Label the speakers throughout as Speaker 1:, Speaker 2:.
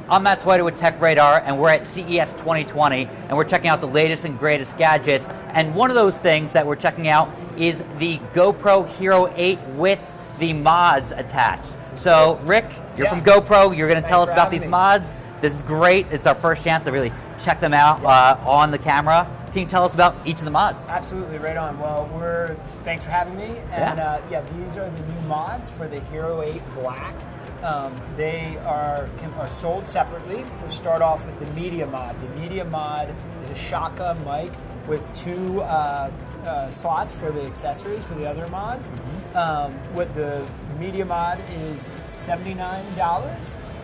Speaker 1: I'm Matt Swider with TechRadar, and we're at CES 2020, and we're checking out the latest and greatest gadgets. And one of those things that we're checking out is the GoPro Hero 8 with the mods attached. So, Rick, you're from GoPro. You're going to tell us about these mods. This is great. It's our first chance to really check them out on the camera. Can you tell us about each of the mods?
Speaker 2: Absolutely, right on. Well, thanks for having me. And these are the new mods for the Hero 8 Black. They are sold separately. We'll start off with the media mod. The media mod is a shotgun mic with two slots for the accessories for the other mods. What the media mod is $79,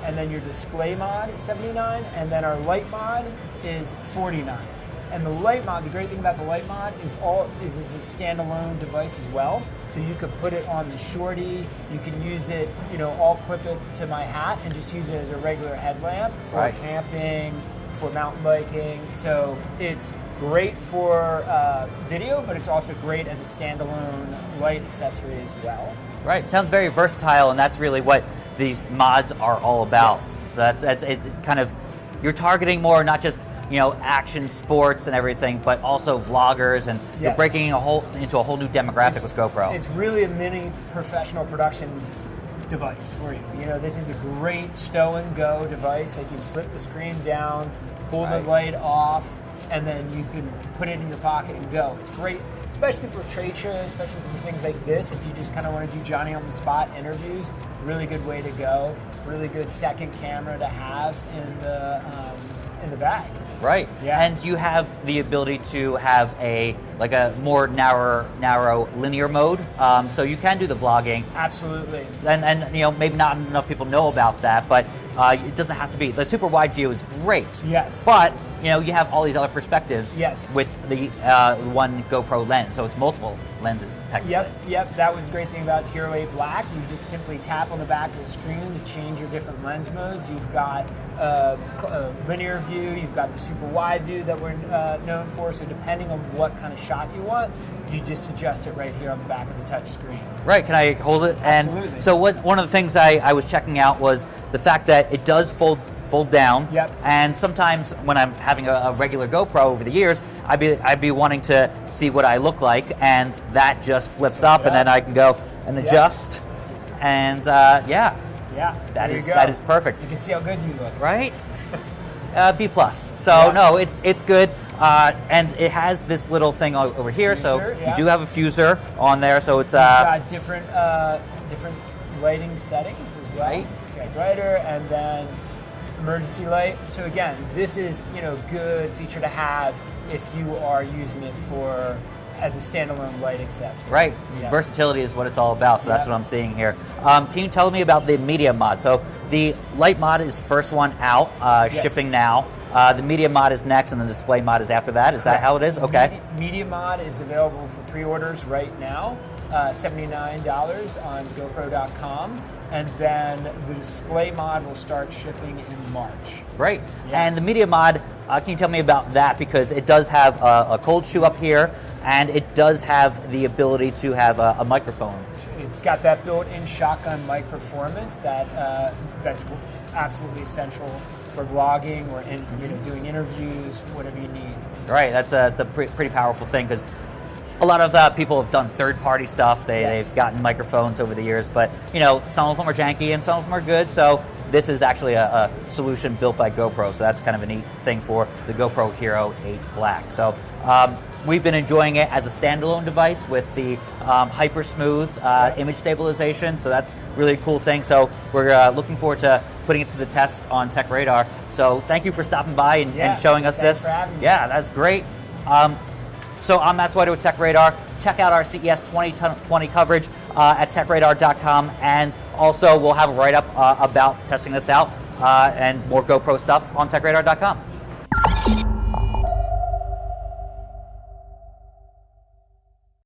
Speaker 2: and then your display mod is $79, and then our light mod is $49. And the light mod, the great thing about the light mod is it's a standalone device as well. So you could put it on the shorty, you can use it, I'll clip it to my hat and just use it as a regular headlamp for camping, for mountain biking. So it's great for video, but it's also great as a standalone light accessory as well.
Speaker 1: Right, sounds very versatile, and that's really what these mods are all about.
Speaker 2: Yes.
Speaker 1: So that's it. Kind of, you're targeting more not just action sports and everything, but also vloggers, and you're breaking into a whole new demographic with GoPro.
Speaker 2: It's really a mini professional production device for you. This is a great stow and go device. Like, you flip the screen down, pull the light off, and then you can put it in your pocket and go. It's great, especially for trade shows, especially for things like this. If you just kind of want to do Johnny on the spot interviews, really good way to go. Really good second camera to have in the bag.
Speaker 1: Right. Yeah. And you have the ability to have a more narrow linear mode, so you can do the vlogging.
Speaker 2: Absolutely.
Speaker 1: And maybe not enough people know about that, but it doesn't have to be. The super wide view is great.
Speaker 2: Yes.
Speaker 1: But you have all these other perspectives.
Speaker 2: Yes.
Speaker 1: With the one GoPro lens, so it's multiple lenses technically.
Speaker 2: Yep. That was the great thing about Hero 8 Black. You just simply tap on the back of the screen to change your different lens modes. You've got a linear view, you've got the super wide view that we're known for, so depending on what kind of shot you want, you just adjust it right here on the back of the touch screen.
Speaker 1: Right, can I hold it?
Speaker 2: Absolutely.
Speaker 1: And so one of the things I was checking out was the fact that it does fold down.
Speaker 2: Yep.
Speaker 1: And sometimes when I'm having a regular GoPro over the years, I'd be wanting to see what I look like, and that just flips up, and then I can go and adjust. And that is perfect.
Speaker 2: You can see how good you look.
Speaker 1: Right? B+. So no, it's good. And it has this little thing over here, so you do have a fuser on there, so it's
Speaker 2: You've got different lighting settings as well.
Speaker 1: Right.
Speaker 2: You got brighter, and then emergency light. So again, this is good feature to have if you are using it as a standalone light accessory.
Speaker 1: Right. Versatility is what it's all about, so that's what I'm seeing here. Can you tell me about the media mod? So the light mod is the first one out, shipping now. The media mod is next, and the display mod is after that. Is that how it is? Okay.
Speaker 2: Media mod is available for pre-orders right now, $79 on GoPro.com. And then the display mod will start shipping in March.
Speaker 1: Great. And the media mod, can you tell me about that? Because it does have a cold shoe up here, and it does have the ability to have a microphone.
Speaker 2: It's got that built-in shotgun mic performance that's absolutely essential for vlogging or doing interviews, whatever you need.
Speaker 1: Right. That's a pretty powerful thing, because a lot of people have done third-party stuff. They've gotten microphones over the years, but some of them are janky and some of them are good. So this is actually a solution built by GoPro. So that's kind of a neat thing for the GoPro Hero 8 Black. So we've been enjoying it as a standalone device with the hyper smooth image stabilization. So that's really a cool thing. So we're looking forward to putting it to the test on TechRadar. So thank you for stopping by and showing us this.
Speaker 2: Thanks for having me.
Speaker 1: Yeah, that's great. So I'm Matt Swider with TechRadar. Check out our CES 2020 coverage at TechRadar.com, and also we'll have a write-up about testing this out and more GoPro stuff on TechRadar.com.